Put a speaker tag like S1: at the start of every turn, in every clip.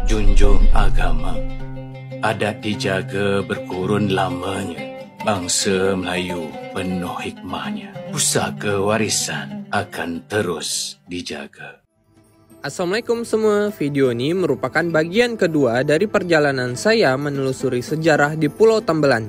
S1: junjung agama. Adat dijaga berkurun lamanya. Bangsa Melayu penuh hikmahnya. Pusaka warisan akan terus dijaga.
S2: Assalamualaikum semua, video ini merupakan bagian kedua dari perjalanan saya menelusuri sejarah di Pulau Tambelan.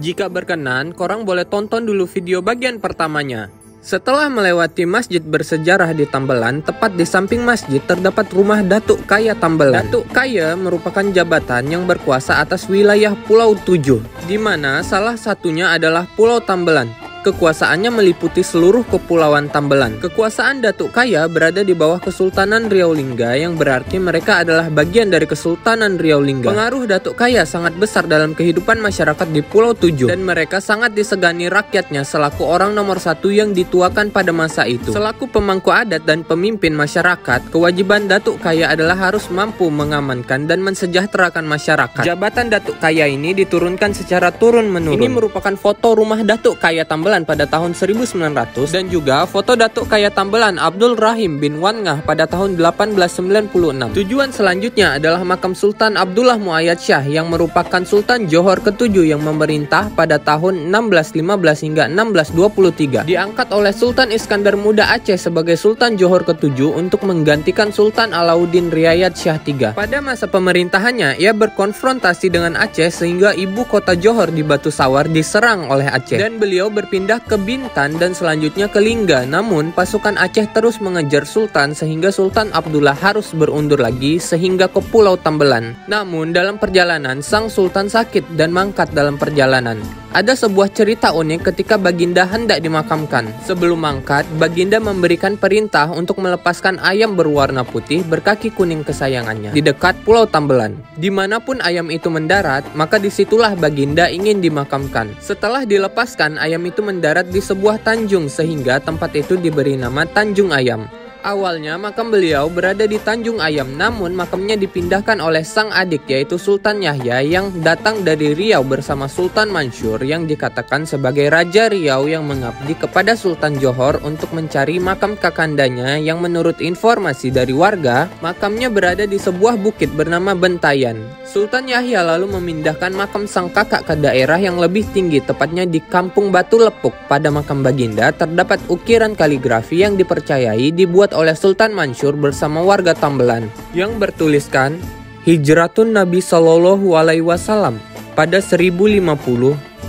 S2: Jika berkenan, korang boleh tonton dulu video bagian pertamanya. Setelah melewati masjid bersejarah di Tambelan, tepat di samping masjid terdapat rumah Datuk Kaya Tambelan. Datuk Kaya merupakan jabatan yang berkuasa atas wilayah Pulau 7, di mana salah satunya adalah Pulau Tambelan. Kekuasaannya meliputi seluruh kepulauan Tambelan. Kekuasaan Datuk Kaya berada di bawah Kesultanan Riau Lingga, yang berarti mereka adalah bagian dari Kesultanan Riau Lingga. Pengaruh Datuk Kaya sangat besar dalam kehidupan masyarakat di Pulau 7, dan mereka sangat disegani rakyatnya selaku orang nomor satu yang dituakan pada masa itu. Selaku pemangku adat dan pemimpin masyarakat, kewajiban Datuk Kaya adalah harus mampu mengamankan dan mensejahterakan masyarakat. Jabatan Datuk Kaya ini diturunkan secara turun-menurun. Ini merupakan foto rumah Datuk Kaya Tambelan pada tahun 1900 dan juga foto Datuk Kaya Tambelan Abdul Rahim bin Wangah pada tahun 1896. Tujuan selanjutnya adalah makam Sultan Abdullah Muayyad Shah yang merupakan Sultan Johor ke-7 yang memerintah pada tahun 1615 hingga 1623. Diangkat oleh Sultan Iskandar Muda Aceh sebagai Sultan Johor ke-7 untuk menggantikan Sultan Alauddin Riayat Shah III. Pada masa pemerintahannya, ia berkonfrontasi dengan Aceh sehingga ibu kota Johor di Batu Sawar diserang oleh Aceh, dan beliau berpindah ke Bintan dan selanjutnya ke Lingga. Namun pasukan Aceh terus mengejar Sultan sehingga Sultan Abdullah harus berundur lagi sehingga ke Pulau Tambelan. Namun dalam perjalanan sang Sultan sakit dan mangkat dalam perjalanan. Ada sebuah cerita unik ketika Baginda hendak dimakamkan. Sebelum mangkat, Baginda memberikan perintah untuk melepaskan ayam berwarna putih berkaki kuning kesayangannya di dekat Pulau Tambelan. Dimanapun ayam itu mendarat, maka disitulah Baginda ingin dimakamkan. Setelah dilepaskan, ayam itu mendarat di sebuah tanjung sehingga tempat itu diberi nama Tanjung Ayam. Awalnya makam beliau berada di Tanjung Ayam, namun makamnya dipindahkan oleh sang adik yaitu Sultan Yahya yang datang dari Riau bersama Sultan Mansur yang dikatakan sebagai Raja Riau yang mengabdi kepada Sultan Johor untuk mencari makam kakandanya yang menurut informasi dari warga, makamnya berada di sebuah bukit bernama Bentayan. Sultan Yahya lalu memindahkan makam sang kakak ke daerah yang lebih tinggi, tepatnya di Kampung Batu Lepuk. Pada makam Baginda terdapat ukiran kaligrafi yang dipercayai dibuat oleh Sultan Mansur bersama warga Tambelan yang bertuliskan Hijratun Nabi Sallallahu Alaihi Wasallam pada 1050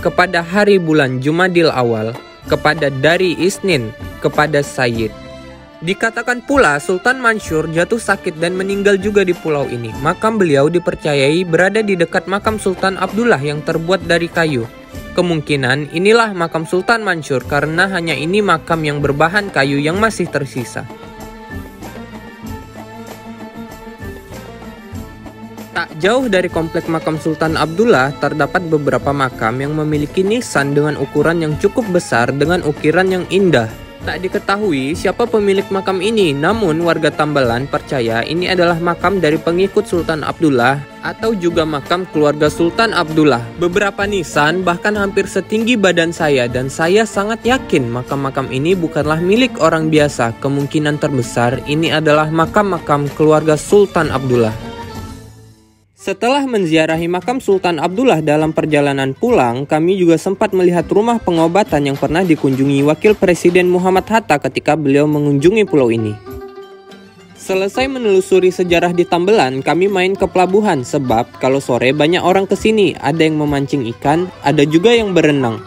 S2: kepada hari bulan Jumadil Awal kepada dari Isnin kepada Sayyid. Dikatakan pula Sultan Mansur jatuh sakit dan meninggal juga di pulau ini. Makam beliau dipercayai berada di dekat makam Sultan Abdullah yang terbuat dari kayu. Kemungkinan inilah makam Sultan Mansur karena hanya ini makam yang berbahan kayu yang masih tersisa. Tak jauh dari komplek makam Sultan Abdullah terdapat beberapa makam yang memiliki nisan dengan ukuran yang cukup besar dengan ukiran yang indah. Tak diketahui siapa pemilik makam ini, namun warga Tambelan percaya ini adalah makam dari pengikut Sultan Abdullah atau juga makam keluarga Sultan Abdullah. Beberapa nisan bahkan hampir setinggi badan saya dan saya sangat yakin makam-makam ini bukanlah milik orang biasa. Kemungkinan terbesar ini adalah makam-makam keluarga Sultan Abdullah. Setelah menziarahi makam Sultan Abdullah dalam perjalanan pulang, kami juga sempat melihat rumah pengobatan yang pernah dikunjungi Wakil Presiden Muhammad Hatta ketika beliau mengunjungi pulau ini. Selesai menelusuri sejarah di Tambelan, kami main ke pelabuhan sebab kalau sore banyak orang kesini, ada yang memancing ikan, ada juga yang berenang.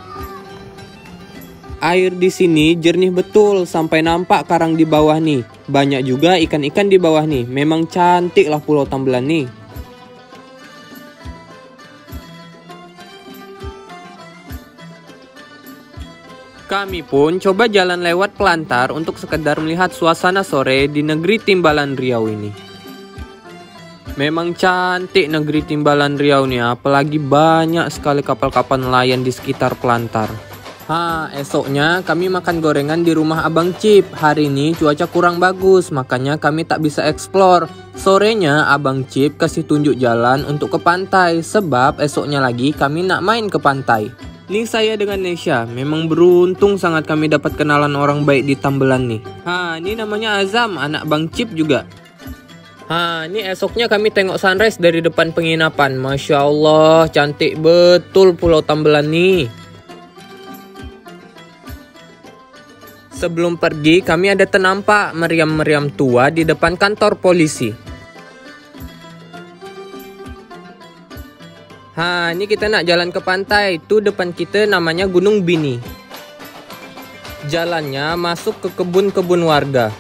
S2: Air di sini jernih betul sampai nampak karang di bawah nih. Banyak juga ikan-ikan di bawah nih. Memang cantik lah Pulau Tambelan nih. Kami pun coba jalan lewat Pelantar untuk sekedar melihat suasana sore di negeri Timbalan Riau ini. Memang cantik negeri Timbalan Riau nih, apalagi banyak sekali kapal-kapal nelayan di sekitar Pelantar. Esoknya kami makan gorengan di rumah Abang Cip. Hari ini cuaca kurang bagus, makanya kami tak bisa eksplor. Sorenya Abang Cip kasih tunjuk jalan untuk ke pantai, sebab esoknya lagi kami nak main ke pantai. Ini saya dengan Nesha, memang beruntung sangat kami dapat kenalan orang baik di Tambelan nih. Ini namanya Azam, anak Bang Cip juga. Ini esoknya kami tengok sunrise dari depan penginapan. Masya Allah, cantik betul Pulau Tambelan nih. Sebelum pergi, kami ada tenampak meriam-meriam tua di depan kantor polisi. Ini kita nak jalan ke pantai. Itu depan kita namanya Gunung Bini. Jalannya masuk ke kebun-kebun warga.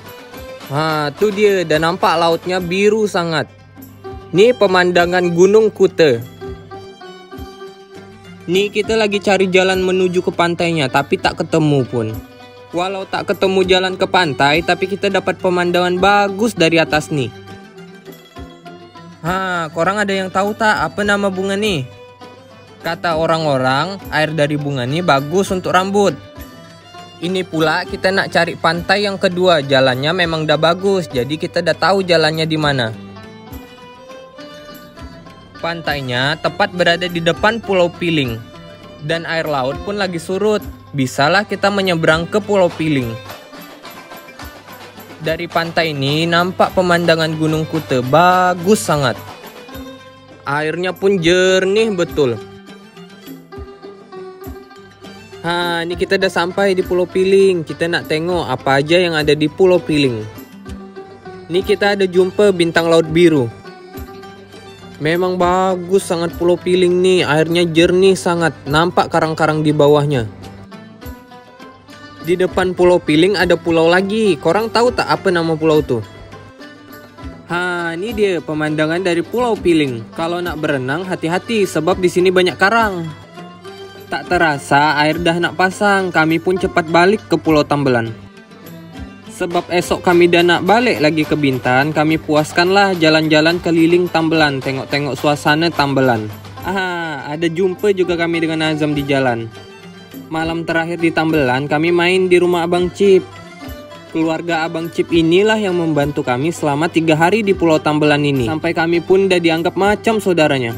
S2: Tuh dia, dan nampak lautnya biru sangat. Nih pemandangan Gunung Kute. Nih kita lagi cari jalan menuju ke pantainya, tapi tak ketemu pun. Walau tak ketemu jalan ke pantai, tapi kita dapat pemandangan bagus dari atas nih. Korang ada yang tahu tak apa nama bunga nih? Kata orang-orang, air dari bunga nih bagus untuk rambut. Ini pula kita nak cari pantai yang kedua, jalannya memang dah bagus, jadi kita dah tahu jalannya di mana. Pantainya tepat berada di depan Pulau Piling. Dan air laut pun lagi surut, bisalah kita menyeberang ke Pulau Piling. Dari pantai ini nampak pemandangan Gunung Kute, bagus sangat. Airnya pun jernih betul. Ini kita dah sampai di Pulau Piling. Kita nak tengok apa aja yang ada di Pulau Piling. Ini kita ada jumpa bintang laut biru. Memang bagus sangat Pulau Piling nih. Airnya jernih sangat. Nampak karang-karang di bawahnya. Di depan Pulau Piling ada pulau lagi. Korang tahu tak apa nama pulau tuh? Ini dia pemandangan dari Pulau Piling. Kalau nak berenang hati-hati sebab di sini banyak karang. Tak terasa air dah nak pasang, kami pun cepat balik ke Pulau Tambelan. Sebab esok kami dah nak balik lagi ke Bintan, kami puaskanlah jalan-jalan keliling Tambelan, tengok-tengok suasana Tambelan. Ada jumpa juga kami dengan Azam di jalan. Malam terakhir di Tambelan, kami main di rumah Abang Cip. Keluarga Abang Cip inilah yang membantu kami selama 3 hari di Pulau Tambelan ini. Sampai kami pun dah dianggap macam saudaranya.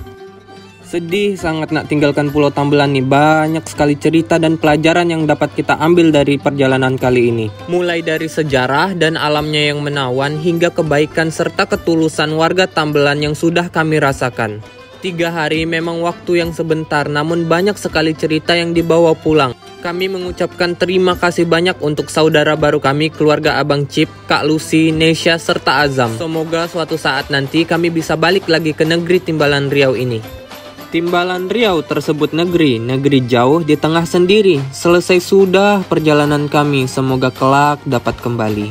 S2: Sedih sangat nak tinggalkan Pulau Tambelan nih. Banyak sekali cerita dan pelajaran yang dapat kita ambil dari perjalanan kali ini. Mulai dari sejarah dan alamnya yang menawan hingga kebaikan serta ketulusan warga Tambelan yang sudah kami rasakan. 3 hari memang waktu yang sebentar, namun banyak sekali cerita yang dibawa pulang. Kami mengucapkan terima kasih banyak untuk saudara baru kami, keluarga Abang Cip, Kak Lucy, Nesya, serta Azam. Semoga suatu saat nanti kami bisa balik lagi ke negeri Timbalan Riau ini. Timbalan Riau tersebut negeri jauh di tengah sendiri. Selesai sudah perjalanan kami, semoga kelak dapat kembali.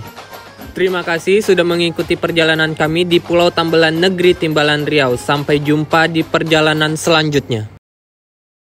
S2: Terima kasih sudah mengikuti perjalanan kami di Pulau Tambelan negeri Timbalan Riau. Sampai jumpa di perjalanan selanjutnya.